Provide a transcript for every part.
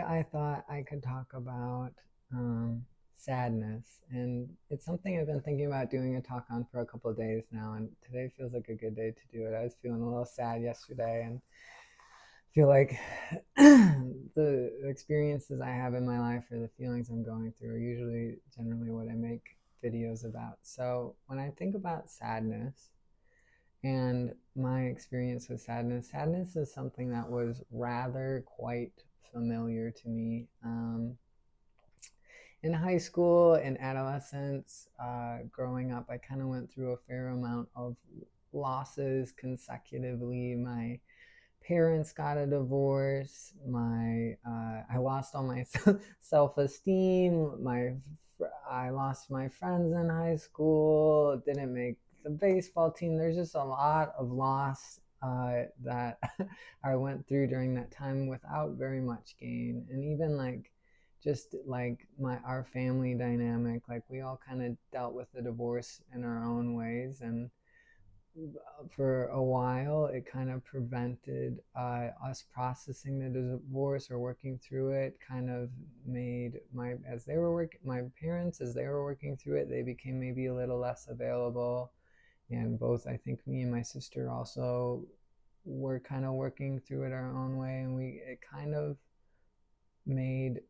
I thought I could talk about sadness, and it's something I've been thinking about doing a talk on for a couple of days now, and today feels like a good day to do it. I was feeling a little sad yesterday, and feel like the experiences I have in my life or the feelings I'm going through are usually generally what I make videos about. So when I think about sadness, and my experience with sadness, sadness is something that was rather quite familiar to me. In high school and adolescence, growing up, I kind of went through a fair amount of losses consecutively. My parents got a divorce. I lost all my self-esteem. I lost my friends in high school. Didn't make the baseball team. There's just a lot of loss that I went through during that time without very much gain. And even like just like my our family dynamic, like we all kind of dealt with the divorce in our own ways, and for a while it kind of prevented us processing the divorce or working through it. Kind of made my parents, as they were working through it, they became maybe a little less available, and both I think me and my sister also were kind of working through it our own way, and we it kind of made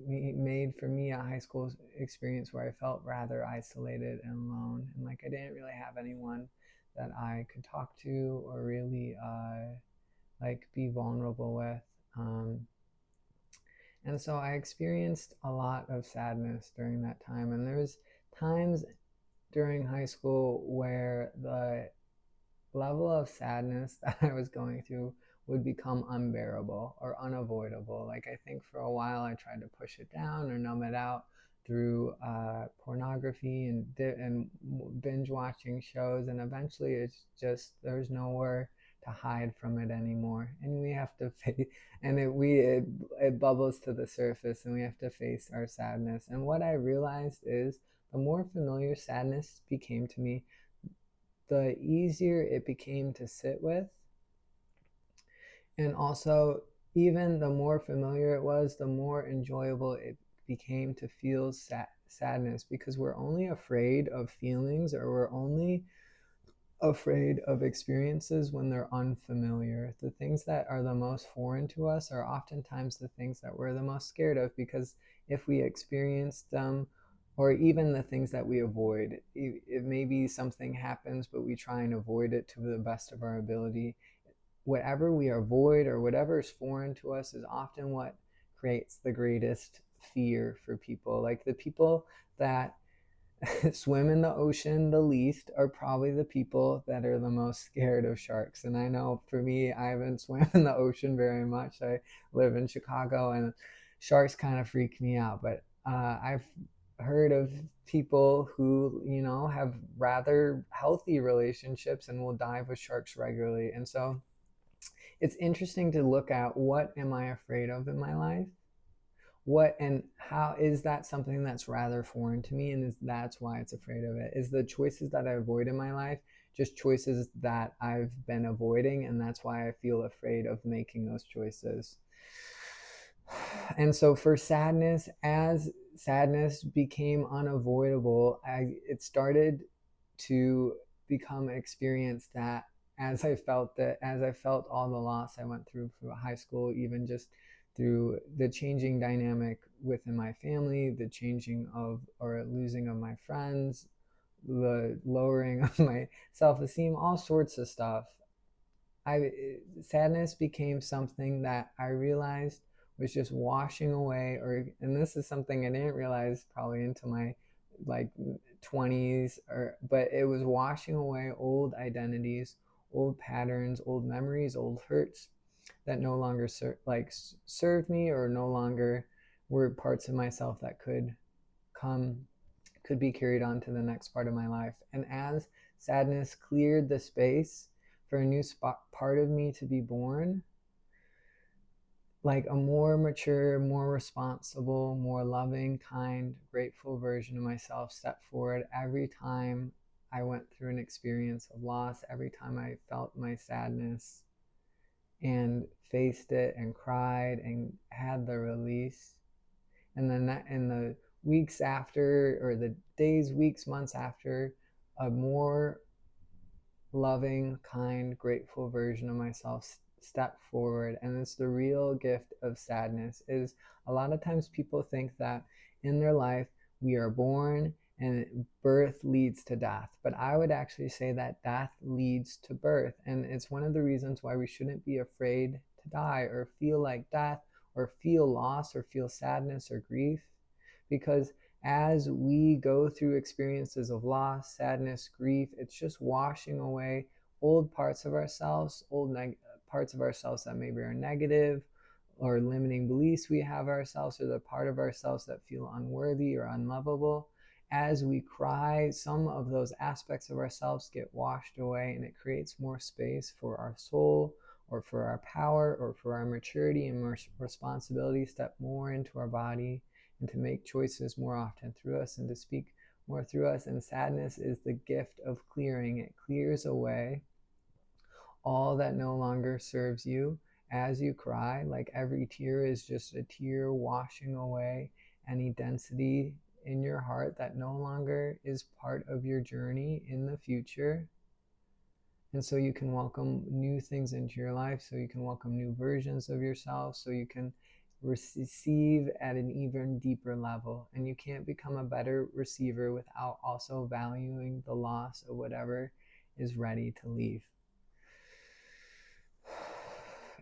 made for me a high school experience where I felt rather isolated and alone, and like I didn't really have anyone that I could talk to or really like be vulnerable with. Um, and so I experienced a lot of sadness during that time, and there was times during high school where the level of sadness that I was going through would become unbearable or unavoidable. Like I think for a while I tried to push it down or numb it out through pornography and binge watching shows, and eventually it's just there's nowhere to hide from it anymore, and we have to face and it bubbles to the surface, and we have to face our sadness. And what I realized is the more familiar sadness became to me, the easier it became to sit with. And also, even the more familiar it was, the more enjoyable it became to feel sadness, because we're only afraid of feelings, or we're only afraid of experiences when they're unfamiliar. The things that are the most foreign to us are oftentimes the things that we're the most scared of, because if we experience them, or even the things that we avoid, it maybe something happens, but we try and avoid it to the best of our ability. Whatever we avoid or whatever is foreign to us is often what creates the greatest fear for people. Like the people that swim in the ocean the least are probably the people that are the most scared of sharks. And I know for me, I haven't swam in the ocean very much. I live in Chicago, and sharks kind of freak me out. But I've heard of people who, have rather healthy relationships and will dive with sharks regularly. And so it's interesting to look at, what am I afraid of in my life? What and how is that something that's rather foreign to me, and that's why it's afraid of it? Is the choices that I avoid in my life just choices that I've been avoiding, and that's why I feel afraid of making those choices? And so for sadness, as sadness became unavoidable, it started to become experience that, as I felt all the loss I went through high school, even just through the changing dynamic within my family, the changing of or losing of my friends, the lowering of my self-esteem, all sorts of stuff. I Sadness became something that I realized was just washing away, and this is something I didn't realize probably into my like 20s, but it was washing away old identities, old patterns, old memories, old hurts that no longer served me, or no longer were parts of myself that come could be carried on to the next part of my life. And as sadness cleared the space for a new part of me to be born, like a more mature, more responsible, more loving, kind, grateful version of myself stepped forward every time I went through an experience of loss, every time I felt my sadness. and faced it and cried and had the release. And then that, in the weeks after, or the days, weeks, months after, a more loving, kind, grateful version of myself step forward. And it's the real gift of sadness. Is a lot of times people think that in their life we are born and birth leads to death, but I would actually say that death leads to birth. And it's one of the reasons why we shouldn't be afraid to die or feel like death or feel loss or feel sadness or grief, because as we go through experiences of loss, sadness, grief, it's just washing away old parts of ourselves, parts of ourselves that maybe are negative, or limiting beliefs we have ourselves, or the part of ourselves that feel unworthy or unlovable. As we cry, some of those aspects of ourselves get washed away, and it creates more space for our soul, or for our power, or for our maturity and more responsibility step more into our body, and to make choices more often through us, and to speak more through us. And sadness is the gift of clearing. It clears away all that no longer serves you as you cry. Like every tear is just a tear washing away any density in your heart that no longer is part of your journey in the future. And so you can welcome new things into your life, so you can welcome new versions of yourself, so you can receive at an even deeper level. And you can't become a better receiver without also valuing the loss of whatever is ready to leave.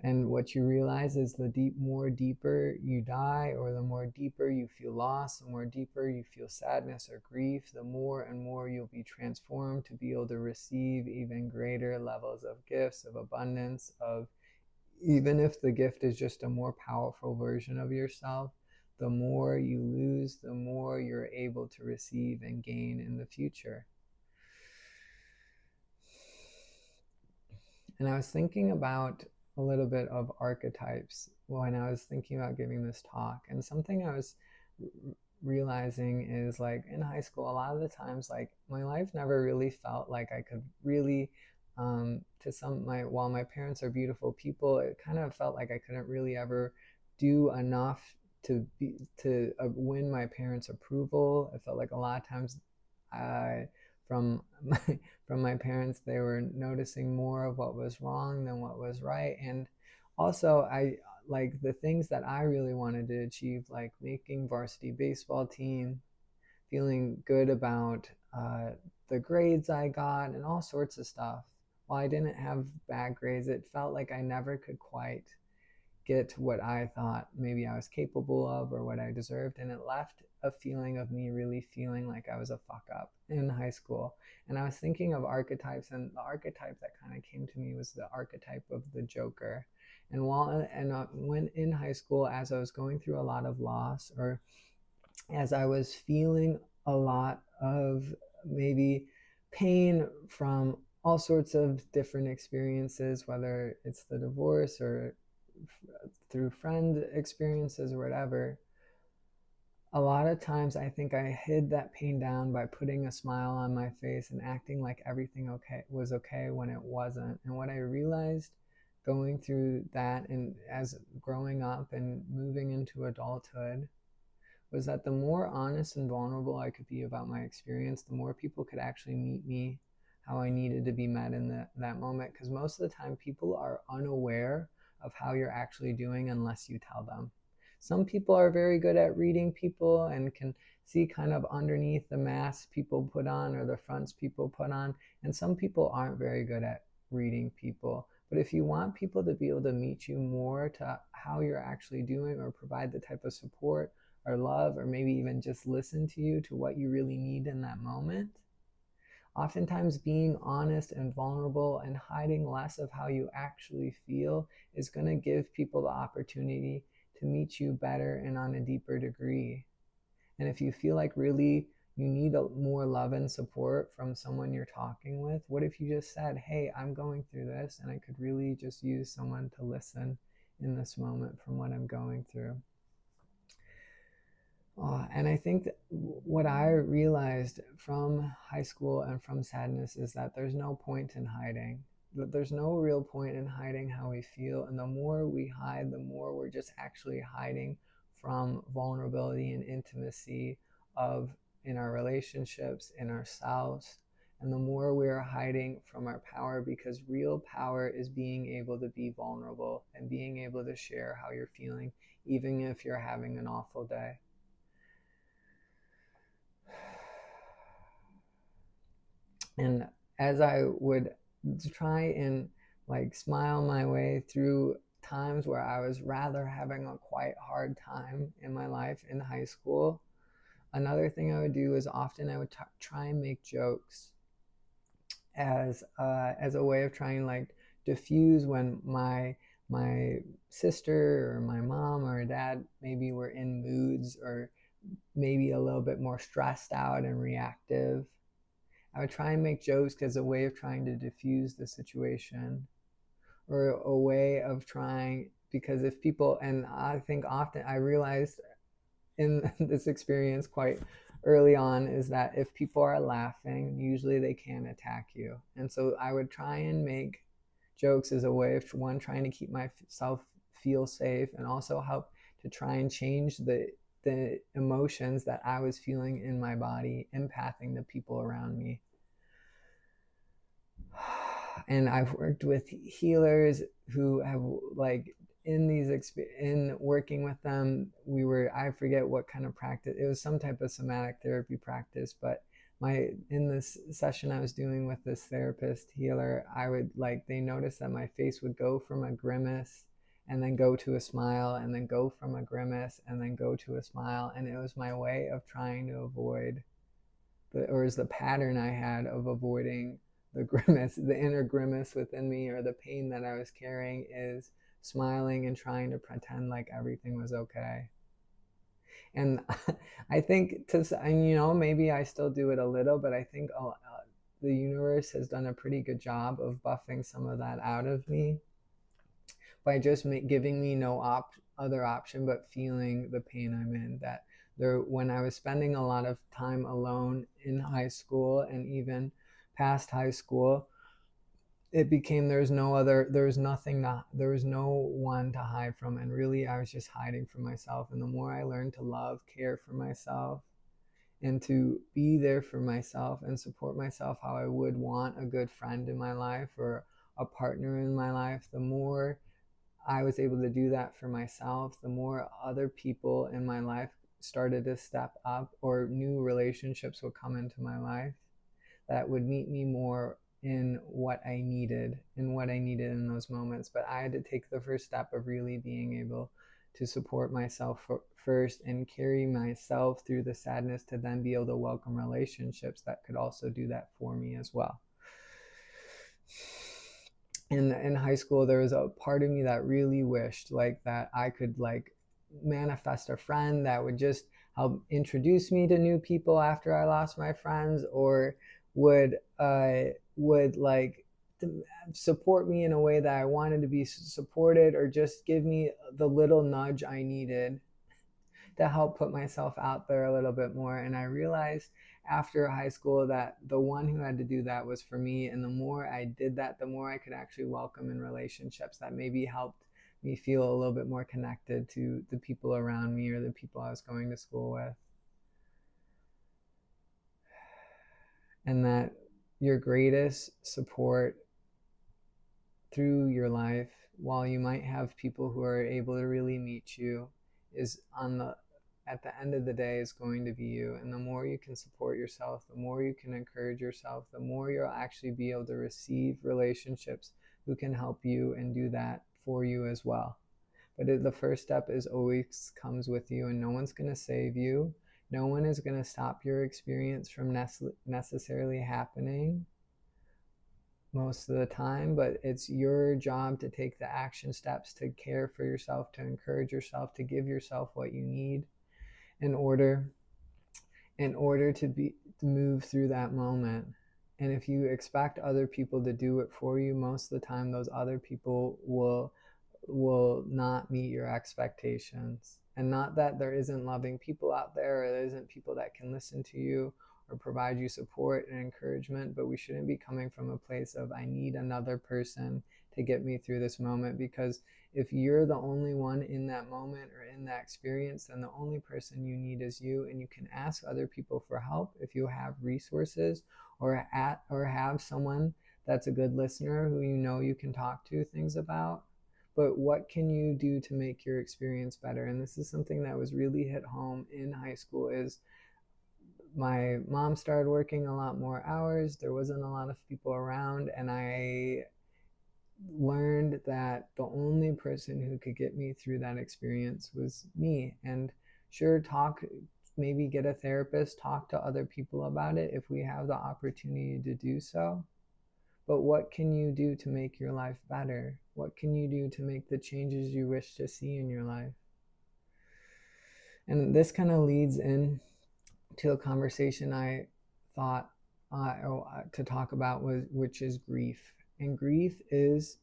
And what you realize is the more deeper you die, or the more deeper you feel loss, the more deeper you feel sadness or grief, the more and more you'll be transformed to be able to receive even greater levels of gifts, of abundance, of, even if the gift is just a more powerful version of yourself, the more you lose, the more you're able to receive and gain in the future. And I was thinking about a little bit of archetypes when I was thinking about giving this talk. And something I was realizing is, like, in high school, a lot of the times, like, my life never really felt like I could really, while my parents are beautiful people, it kind of felt like I couldn't really ever do enough to win my parents' approval. It felt like a lot of times from my parents, they were noticing more of what was wrong than what was right. And also, I like the things that I really wanted to achieve, like making varsity baseball team, feeling good about the grades I got, and all sorts of stuff. While I didn't have bad grades, it felt like I never could quite get what I thought maybe I was capable of, or what I deserved. And it left a feeling of me really feeling like I was a fuck up in high school. And I was thinking of archetypes, and the archetype that kind of came to me was the archetype of the Joker. And when in high school, as I was going through a lot of loss, or as I was feeling a lot of maybe pain from all sorts of different experiences, whether it's the divorce or through friend experiences or whatever, a lot of times I think I hid that pain down by putting a smile on my face and acting like everything was okay when it wasn't. And what I realized going through that, and as growing up and moving into adulthood, was that the more honest and vulnerable I could be about my experience, the more people could actually meet me how I needed to be met in that moment. Because most of the time, people are unaware of how you're actually doing unless you tell them. Some people are very good at reading people and can see kind of underneath the masks people put on, or the fronts people put on. And some people aren't very good at reading people. But if you want people to be able to meet you more to how you're actually doing, or provide the type of support or love, or maybe even just listen to you, to what you really need in that moment, oftentimes being honest and vulnerable and hiding less of how you actually feel is going to give people the opportunity to meet you better and on a deeper degree. And if you feel like really you need more love and support from someone you're talking with, what if you just said, hey, I'm going through this, and I could really just use someone to listen in this moment from what I'm going through. And I think that what I realized from high school and from sadness is that there's no point in hiding. there's no real point in hiding how we feel, and the more we hide, the more we're just actually hiding from vulnerability and intimacy of in our relationships, in ourselves. And the more we're hiding from our power, because real power is being able to be vulnerable and being able to share how you're feeling, even if you're having an awful day. And as I would try and like smile my way through times where I was rather having a quite hard time in my life in high school, another thing I would do is often I would try and make jokes as a way of trying like diffuse when my sister or my mom or dad maybe were in moods or maybe a little bit more stressed out and reactive. I would try and make jokes as a way of trying to diffuse the situation, or a way of trying, because if people, and I think often I realized in this experience quite early on, is that if people are laughing, usually they can't attack you. And so I would try and make jokes as a way of, one, trying to keep myself feel safe, and also help to try and change the emotions that I was feeling in my body, empathing the people around me. And I've worked with healers who have like in working with them, I forget what kind of practice it was, some type of somatic therapy practice, but in this session I was doing with this therapist healer, I would like, they noticed that my face would go from a grimace and then go to a smile, and then go from a grimace and then go to a smile, and it was my way of trying to avoid or is the pattern I had of avoiding the grimace, the inner grimace within me, or the pain that I was carrying, is smiling and trying to pretend like everything was okay. And I think maybe I still do it a little, but I think the universe has done a pretty good job of buffing some of that out of me by just giving me no other option but feeling the pain I'm in. That when I was spending a lot of time alone in high school and even past high school, it became there was no one to hide from, and really I was just hiding from myself. And the more I learned to love, care for myself, and to be there for myself and support myself how I would want a good friend in my life or a partner in my life, the more I was able to do that for myself, the more other people in my life started to step up, or new relationships would come into my life that would meet me more in what I needed in those moments. But I had to take the first step of really being able to support myself first and carry myself through the sadness, to then be able to welcome relationships that could also do that for me as well. In high school, there was a part of me that really wished like that I could like manifest a friend that would just help introduce me to new people after I lost my friends, or would like support me in a way that I wanted to be supported, or just give me the little nudge I needed to help put myself out there a little bit more. And I realized after high school that the one who had to do that was for me. And the more I did that, the more I could actually welcome in relationships that maybe helped me feel a little bit more connected to the people around me or the people I was going to school with. And that your greatest support through your life, while you might have people who are able to really meet you, is at the end of the day is going to be you. And the more you can support yourself, the more you can encourage yourself, the more you'll actually be able to receive relationships who can help you and do that for you as well. But the first step is always comes with you, and no one's going to save you. No one is going to stop your experience from necessarily happening most of the time, but it's your job to take the action steps to care for yourself, to encourage yourself, to give yourself what you need in order to move through that moment. And if you expect other people to do it for you, most of the time those other people will not meet your expectations. And not that there isn't loving people out there, or there isn't people that can listen to you or provide you support and encouragement, but we shouldn't be coming from a place of, I need another person to get me through this moment. Because if you're the only one in that moment or in that experience, then the only person you need is you. And you can ask other people for help if you have resources, or have someone that's a good listener who you can talk to things about. But what can you do to make your experience better? And this is something that was really hit home in high school. Is my mom started working a lot more hours, there wasn't a lot of people around, and I learned that the only person who could get me through that experience was me. And sure, maybe get a therapist, talk to other people about it if we have the opportunity to do so. But what can you do to make your life better? What can you do to make the changes you wish to see in your life? And this kind of leads in to a conversation I thought to talk about, which is grief. And grief is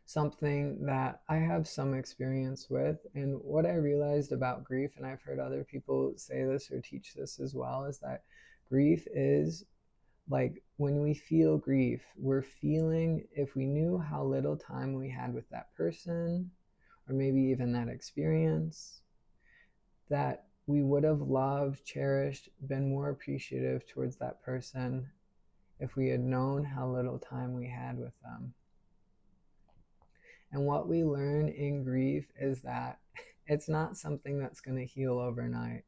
something that I have some experience with. And what I realized about grief, and I've heard other people say this or teach this as well, is that grief is like, when we feel grief, we're feeling, if we knew how little time we had with that person, or maybe even that experience, that we would have loved, cherished, been more appreciative towards that person if we had known how little time we had with them. And what we learn in grief is that it's not something that's going to heal overnight.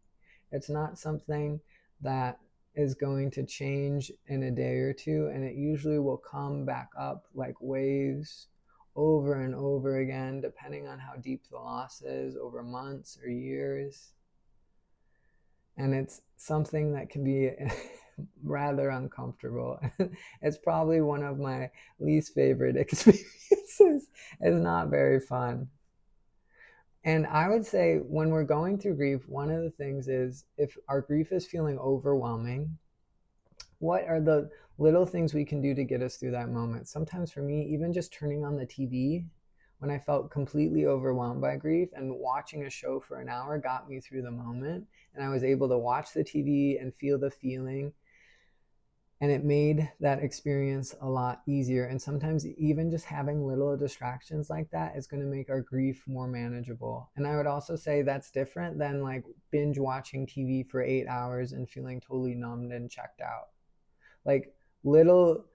It's not something that is going to change in a day or two, and it usually will come back up like waves over and over again, depending on how deep the loss is, over months or years. And it's something that can be rather uncomfortable. It's probably one of my least favorite experiences. It's not very fun. And I would say, when we're going through grief, one of the things is, if our grief is feeling overwhelming, what are the little things we can do to get us through that moment? Sometimes for me, even just turning on the TV when I felt completely overwhelmed by grief, and watching a show for an hour got me through the moment. And I was able to watch the TV and feel the feeling. And it made that experience a lot easier. And sometimes even just having little distractions like that is going to make our grief more manageable. And I would also say that's different than like binge watching TV for 8 hours and feeling totally numbed and checked out. Like little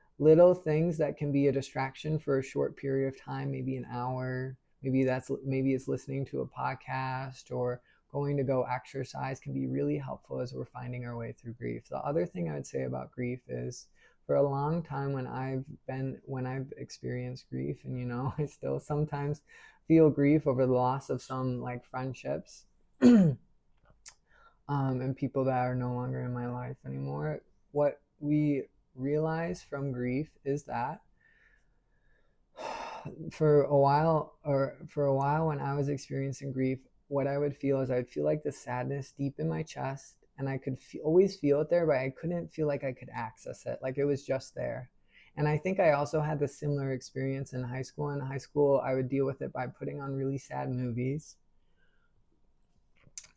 things that can be a distraction for a short period of time, maybe an hour, maybe it's listening to a podcast or going to go exercise, can be really helpful as we're finding our way through grief. The other thing I would say about grief is, for a long time when I've experienced grief, and I still sometimes feel grief over the loss of some like friendships and people that are no longer in my life anymore. What we realize from grief is that for a while when I was experiencing grief, what I would feel is, I'd feel like the sadness deep in my chest, and I could always feel it there, but I couldn't feel like I could access it, like it was just there. And I think I also had the similar experience in high school. In high school, I would deal with it by putting on really sad movies,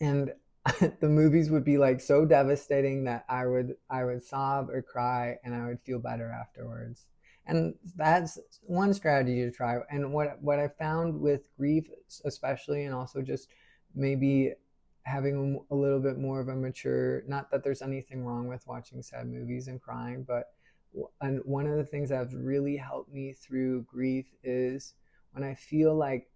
and the movies would be like so devastating that I would sob or cry, and I would feel better afterwards. And that's one strategy to try. And what I found with grief especially, and also just maybe having a little bit more of a mature, not that there's anything wrong with watching sad movies and crying, but one of the things that has really helped me through grief is when I feel like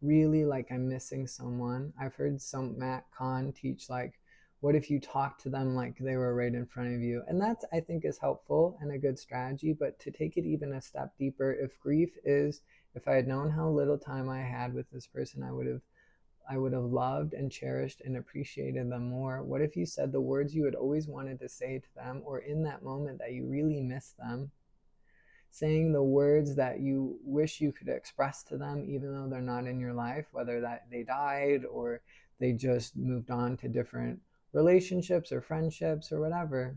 really like I'm missing someone. I've heard some Matt Kahn teach, like, what if you talk to them like they were right in front of you? And that's, I think, is helpful and a good strategy. But to take it even a step deeper, if grief is, if I had known how little time I had with this person, I would have loved and cherished and appreciated them more. What if you said the words you had always wanted to say to them, or in that moment that you really miss them, saying the words that you wish you could express to them, even though they're not in your life, whether that they died or they just moved on to different relationships or friendships or whatever.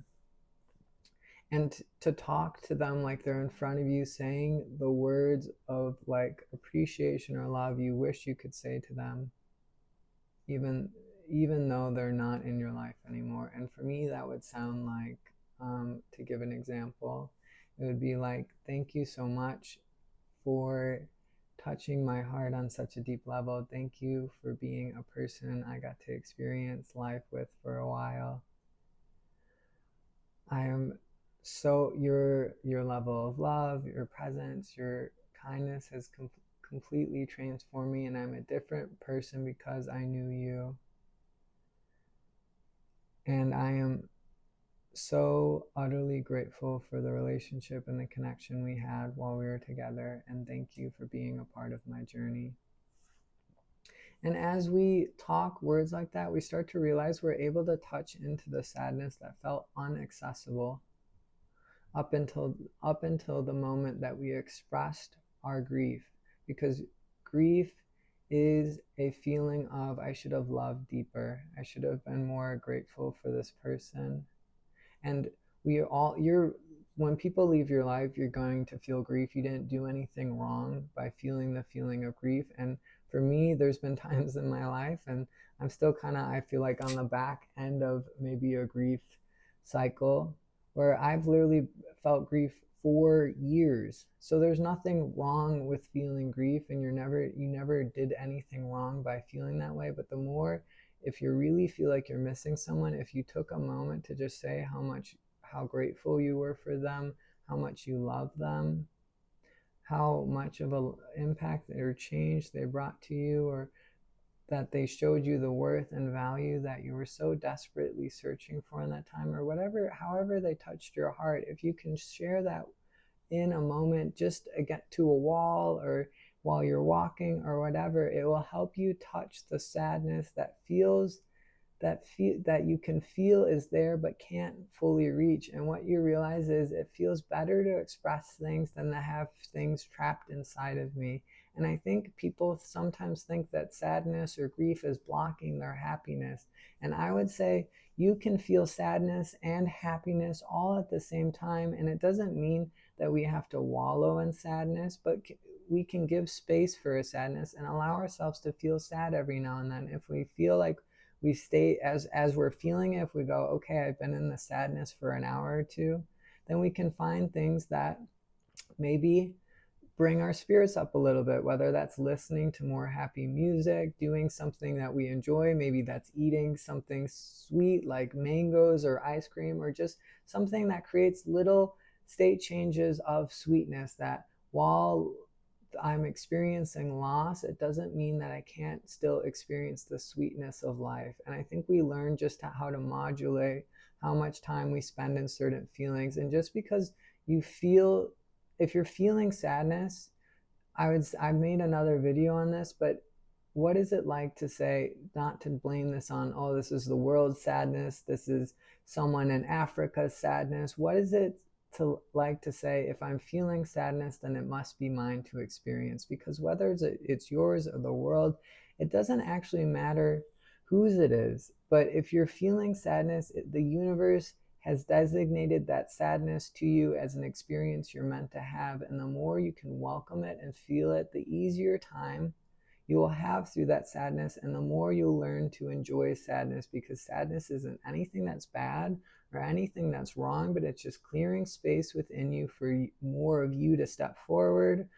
And to talk to them like they're in front of you, saying the words of like appreciation or love you wish you could say to them, even even though they're not in your life anymore. And for me, that would sound like, to give an example, it would be like, thank you so much for touching my heart on such a deep level. Thank you for being a person I got to experience life with for a while. I am so your level of love, your presence, your kindness has completely transformed me, and I'm a different person because I knew you. And I am so utterly grateful for the relationship and the connection we had while we were together, and thank you for being a part of my journey. And as we talk words like that, we start to realize we're able to touch into the sadness that felt inaccessible up until the moment that we expressed our grief, because grief is a feeling of, I should have loved deeper, I should have been more grateful for this person. And you're when people leave your life, you're going to feel grief. You didn't do anything wrong by feeling the feeling of grief. And for me, there's been times in my life, and I'm still kind of, I feel like, on the back end of maybe a grief cycle where I've literally felt grief for years. So there's nothing wrong with feeling grief, and you never did anything wrong by feeling that way. But the more, if you really feel like you're missing someone, if you took a moment to just say how grateful you were for them, how much you love them, how much of an impact or change they brought to you, or that they showed you the worth and value that you were so desperately searching for in that time, or whatever, however they touched your heart, if you can share that in a moment, just get to a wall or while you're walking or whatever, it will help you touch the sadness that you can feel is there but can't fully reach. And what you realize is it feels better to express things than to have things trapped inside of me. And I think people sometimes think that sadness or grief is blocking their happiness. And I would say you can feel sadness and happiness all at the same time. And it doesn't mean that we have to wallow in sadness, but we can give space for a sadness and allow ourselves to feel sad every now and then. If we feel like we stay as we're feeling it, if we go, okay, I've been in the sadness for an hour or two, then we can find things that maybe bring our spirits up a little bit, whether that's listening to more happy music, doing something that we enjoy, maybe that's eating something sweet like mangoes or ice cream, or just something that creates little state changes of sweetness, that while I'm experiencing loss, it doesn't mean that I can't still experience the sweetness of life. And I think we learn just how to modulate how much time we spend in certain feelings. And just because you feel, if you're feeling sadness, I've made another video on this, but what is it like to say, not to blame this on, oh, this is the world's sadness, this is someone in Africa's sadness. What is it to like to say, if I'm feeling sadness, then it must be mine to experience? Because whether it's yours or the world, it doesn't actually matter whose it is. But if you're feeling sadness, the universe has designated that sadness to you as an experience you're meant to have. And the more you can welcome it and feel it, the easier time you will have through that sadness, and the more you'll learn to enjoy sadness, because sadness isn't anything that's bad or anything that's wrong, but it's just clearing space within you for more of you to step forward,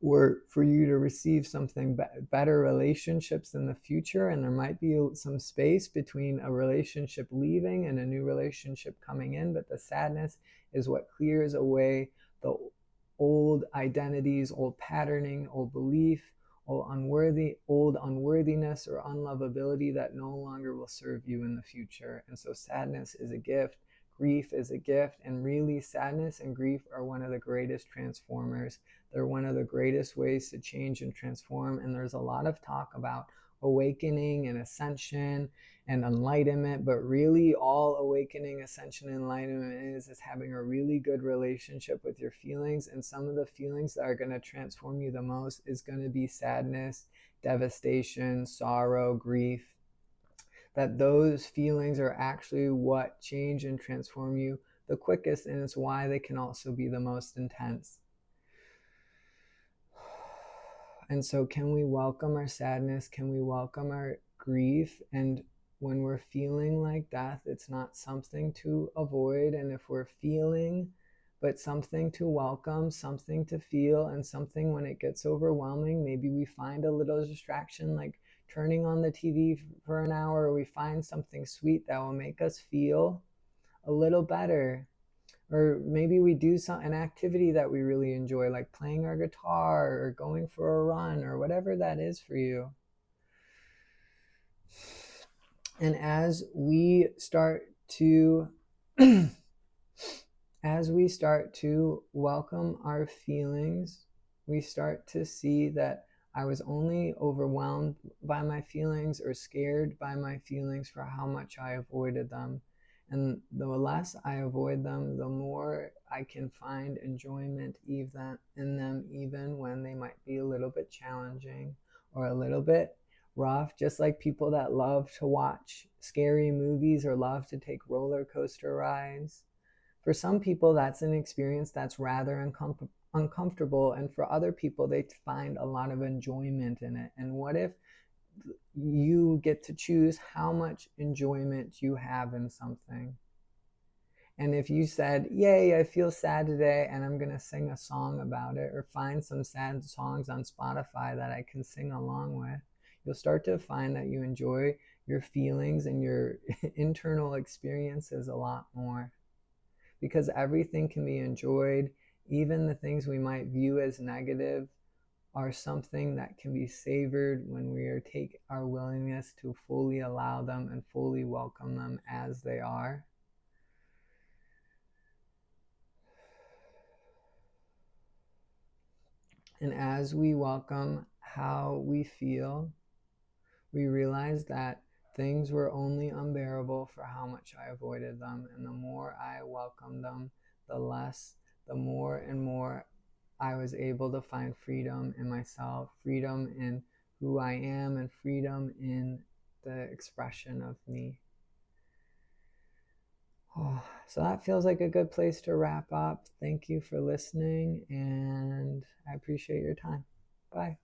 or for you to receive something better relationships in the future. And there might be some space between a relationship leaving and a new relationship coming in, but the sadness is what clears away the old identities, old patterning, old belief, old unworthiness or unlovability that no longer will serve you in the future. And so sadness is a gift, grief is a gift, and really sadness and grief are one of the greatest transformers. They're one of the greatest ways to change and transform. And there's a lot of talk about awakening and ascension and enlightenment, but really all awakening, ascension, and enlightenment is having a really good relationship with your feelings. And some of the feelings that are going to transform you the most is going to be sadness, devastation, sorrow, grief. That those feelings are actually what change and transform you the quickest, and it's why they can also be the most intense. And so can we welcome our sadness? Can we welcome our grief? And when we're feeling like death, it's not something to avoid. And if we're feeling, but something to welcome, something to feel, and something when it gets overwhelming, maybe we find a little distraction like turning on the TV for an hour, or we find something sweet that will make us feel a little better. Or maybe we do an activity that we really enjoy, like playing our guitar or going for a run or whatever that is for you. And as we start to as we start to welcome our feelings, we start to see that I was only overwhelmed by my feelings or scared by my feelings for how much I avoided them. And the less I avoid them, the more I can find enjoyment even in them, even when they might be a little bit challenging or a little bit rough. Just like people that love to watch scary movies or love to take roller coaster rides. For some people, that's an experience that's rather uncomfortable, and for other people, they find a lot of enjoyment in it. And what if you get to choose how much enjoyment you have in something? And if you said, yay, I feel sad today, and I'm going to sing a song about it, or find some sad songs on Spotify that I can sing along with, you'll start to find that you enjoy your feelings and your internal experiences a lot more. Because everything can be enjoyed, even the things we might view as negative are something that can be savored when we take our willingness to fully allow them and fully welcome them as they are. And as we welcome how we feel, we realize that things were only unbearable for how much I avoided them. And the more I welcomed them, the more and more I was able to find freedom in myself, freedom in who I am, and freedom in the expression of me. Oh, so that feels like a good place to wrap up. Thank you for listening, and I appreciate your time. Bye.